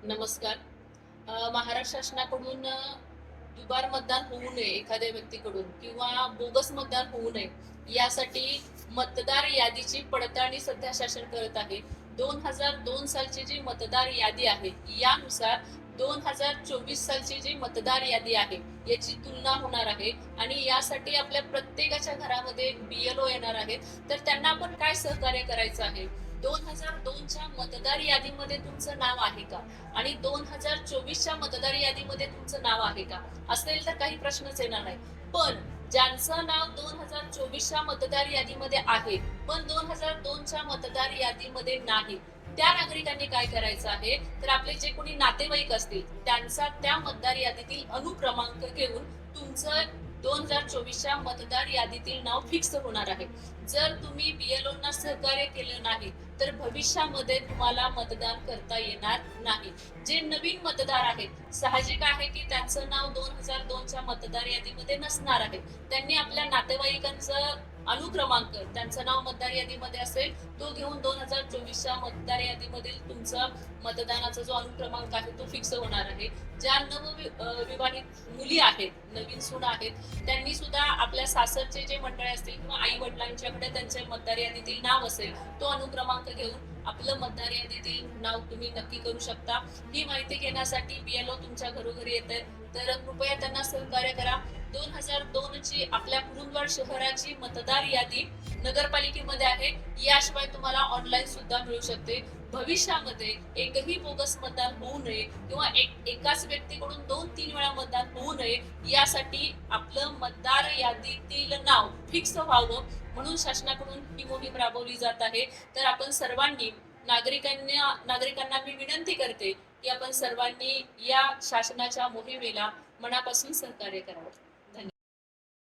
नमस्कार. महाराष्ट्र शासनाकडून दुबार मतदान होऊ नये एखाद्या व्यक्तीकडून किंवा बोगस मतदान होऊ नये यासाठी मतदार यादीची पडताळणी सध्या शासन करत आहे. 2002 सालची जी मतदार यादी आहे यानुसार 2024 सालची जी मतदार यादी आहे याची तुलना होणार आहे आणि यासाठी आपल्या प्रत्येकाच्या घरामध्ये BLO येणार आहेत. तर त्यांना आपण काय सहकार्य करायचं आहे? 2002च्या मतदार यादीमध्ये तुमचं नाव आहे का? आणि 2024च्या मतदार यादीमध्ये तुमचं नाव आहे का? असेल तर काही प्रश्नच येणार नाही. पण ज्यांचं नाव 2024च्या मतदार यादीमध्ये आहे, पण 2002च्या मतदार यादीमध्ये नाही, त्या नागरिकांनी काय करायचं आहे, तर आपले जे कोणी नातेवाईक असतील त्यांचा त्या मतदार यादीतील अनुक्रमांक घेऊन तुमचं 2024च्या मतदार यादीतील नाव फिक्स होणार आहे. जर तुम्ही BLOंना सहकार्य केलं नाही तर भविष्यामध्ये तुम्हाला मतदान करता येणार नाही. जे नवीन मतदार आहेत साहजिक आहे की त्यांचं नाव 2002च्या मतदार यादीमध्ये नसणार आहे. त्यांनी आपल्या नातेवाईकांचं अनुक्रमांक त्यांचं नाव मतदार यादीमध्ये असेल तो घेऊन 2024च्या मतदार यादीमधील तुमचा मतदानाचा जो अनुक्रमांक आहे तो फिक्स होणार आहे. ज्या विवाहित मुली आहेत, नवीन सून आहेत, त्यांनी सुद्धा आपल्या सासरचे जे मंडळी असतील किंवा आई वडिलांच्याकडे त्यांचे मतदार यादीतील नाव असेल तो अनुक्रमांक घेऊन आपलं मतदार यादीतील नाव तुम्ही नक्की करू शकता. ही माहिती घेण्यासाठी BLO तुमच्या घरोघरी येत आहेत, तर कृपया त्यांना सहकार्य करा. 2002 ची आपल्या कुरुंदवाड शहराची मतदार यादी नगरपालिकेमध्ये आहे. याशिवाय तुम्हाला ऑनलाईन सुद्धा मिळू शकते. भविष्यामध्ये एकही बोगस मतदान होऊ नये किंवा एकाच व्यक्तीकडून 2-3 वेळा मतदान होऊ नये यासाठी आपलं मतदार यादीतील नाव फिक्स व्हावं म्हणून शासनाकडून ही मोहीम राबवली जात आहे. तर आपण सर्वांनी नागरिकांना मी विनंती करते की आपण सर्वांनी या शासनाच्या मोहिमेला मनापासून सहकार्य करावं.